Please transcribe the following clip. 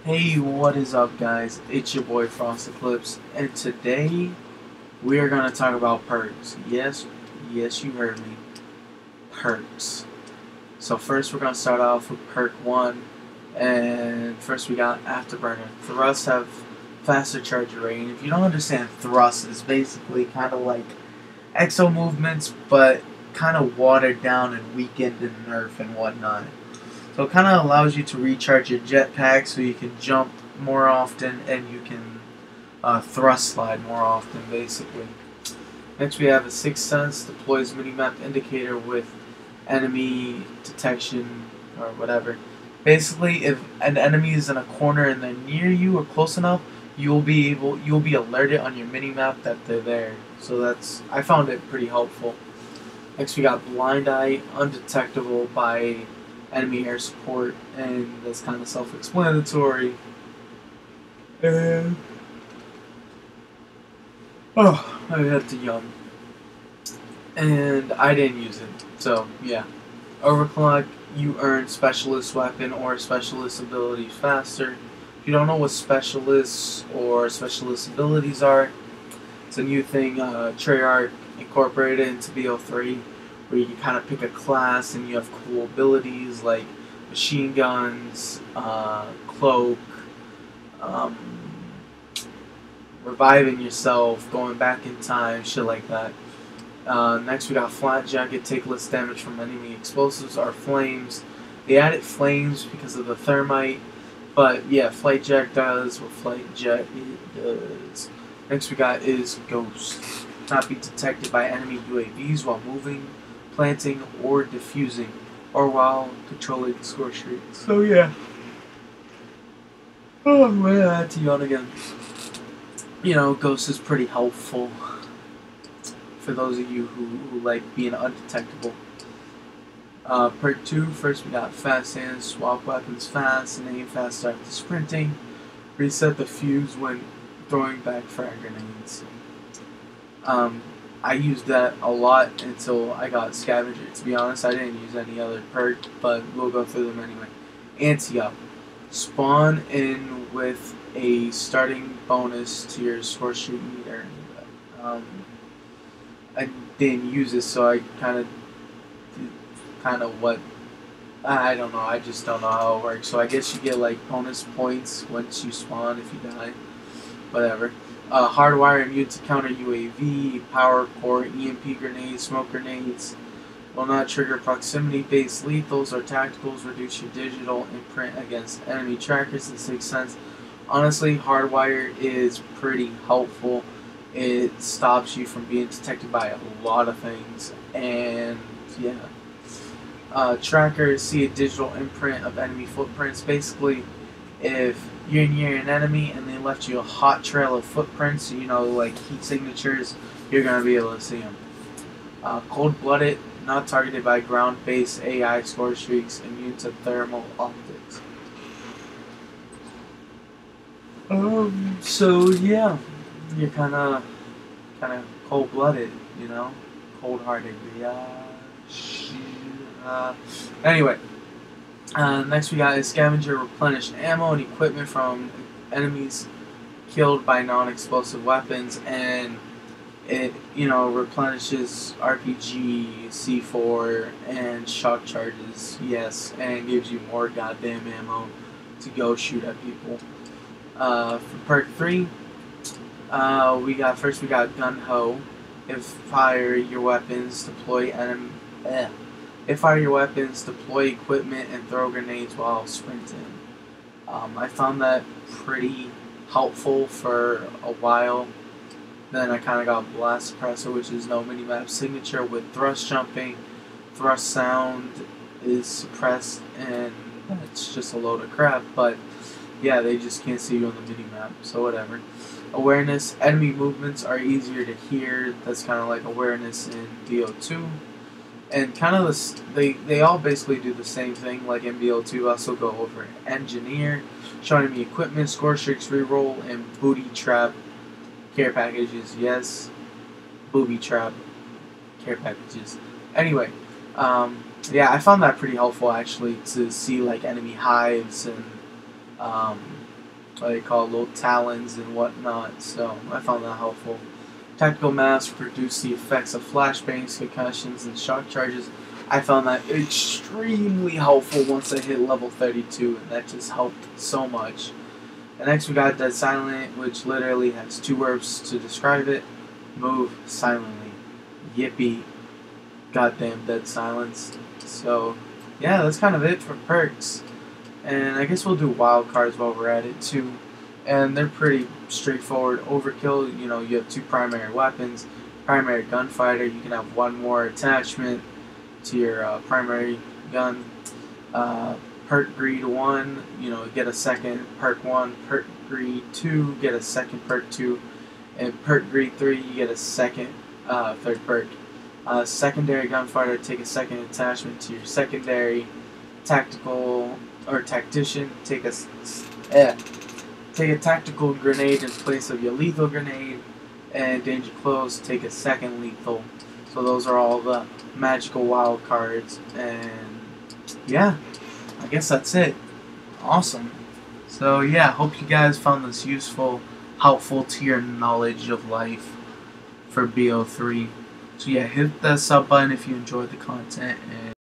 Hey, what is up, guys? It's your boy Frost Eclipse, and today we are going to talk about perks. Yes, you heard me. Perks. So, first, we're going to start off with perk 1, and first, we got Afterburner. Thrusts have faster charge rate. If you don't understand, thrust is basically kind of like exo movements, but kind of watered down and weakened and nerfed and whatnot. So it kind of allows you to recharge your jetpack so you can jump more often and you can thrust slide more often, basically. Next, we have a Sixth Sense, deploys minimap indicator with enemy detection or whatever. Basically, if an enemy is in a corner and they're near you or close enough, you'll be alerted on your minimap that they're there. So I found it pretty helpful. Next, we got Blind Eye, undetectable by enemy air support, and that's kind of self-explanatory. And I had to yawn, and I didn't use it. So yeah, Overclock, you earn specialist weapon or specialist abilities faster. If you don't know what specialists or specialist abilities are, it's a new thing Treyarch incorporated into BO3, where you can kind of pick a class and you have cool abilities like machine guns, cloak, um, reviving yourself, going back in time, shit like that. Next, we got Flat Jacket, take less damage from enemy explosives or flames. They added flames because of the thermite, but yeah, Flight Jack does what Flight Jack does. Next, we got is Ghost. Not be detected by enemy UAVs while moving, planting, or defusing, or while controlling score streaks. So yeah. Oh man, I had to yawn again. Ghost is pretty helpful for those of you who like being undetectable. Perk 2, first we got Fast Hands, swap weapons fast, and aim fast after sprinting. Reset the fuse when throwing back frag grenades. I used that a lot until I got Scavenger. To be honest, I didn't use any other perk, but we'll go through them anyway. Anti-up. Spawn in with a starting bonus to your score sheet meter. I didn't use it, so I kind of what I don't know. I just don't know how it works. So I guess you get like bonus points once you spawn if you die. Whatever. Hardwire immune to counter UAV, power core, EMP grenades, smoke grenades. Will not trigger proximity-based lethals or tacticals. Reduce your digital imprint against enemy trackers in Sixth Sense. Honestly, Hardwire is pretty helpful. It stops you from being detected by a lot of things, and yeah. Trackers see a digital imprint of enemy footprints. Basically, if you're near an enemy and they left you a hot trail of footprints, like heat signatures, you're going to be able to see them. Cold-blooded, not targeted by ground-based AI score streaks, immune to thermal optics. So yeah, you're kind of cold-blooded, cold-hearted. Yeah. Anyway. Next we got is Scavenger, replenish ammo and equipment from enemies killed by non-explosive weapons, and it replenishes RPG, C4, and shock charges. Yes, and gives you more goddamn ammo to go shoot at people. For perk 3, we got Gun Ho. If fire your weapons, deploy equipment, and throw grenades while sprinting. I found that pretty helpful for a while. Then I kind of got Blast Suppressor, which is no minimap signature with thrust jumping. Thrust sound is suppressed, and it's just a load of crap. But yeah, they just can't see you on the minimap, so whatever. Awareness, enemy movements are easier to hear. That's kind of like awareness in BO2. And kind of they all basically do the same thing. Like in BO2, also go over Engineer, showing me equipment, score streaks, reroll, and booby trap care packages. Yes, booby trap care packages. Anyway, yeah, I found that pretty helpful actually to see like enemy hives and what they call little talons and whatnot. So I found that helpful. Tactical mask reduce the effects of flashbangs, concussions, and shock charges. I found that extremely helpful once I hit level 32, and that just helped so much. And next we got Dead Silent, which literally has 2 words to describe it. Move silently. Yippee. Goddamn Dead Silence. So, yeah, that's kind of it for perks. And I guess we'll do wild cards while we're at it too. And they're pretty straightforward. Overkill, you know, you have 2 primary weapons. Primary gunfighter, you can have 1 more attachment to your primary gun. Perk greed 1, you know, get a second perk 1. Perk greed 2, get a second perk 2. And perk greed 3, you get a second third perk. Secondary gunfighter, take a second attachment to your secondary. Tactical or tactician, take a tactical grenade in place of your lethal grenade. And danger close, take a second lethal. So those are all the magical wild cards, and yeah, I guess that's it. Awesome. So yeah, hope you guys found this useful, helpful to your knowledge of life for BO3. So yeah, hit the sub button if you enjoyed the content, and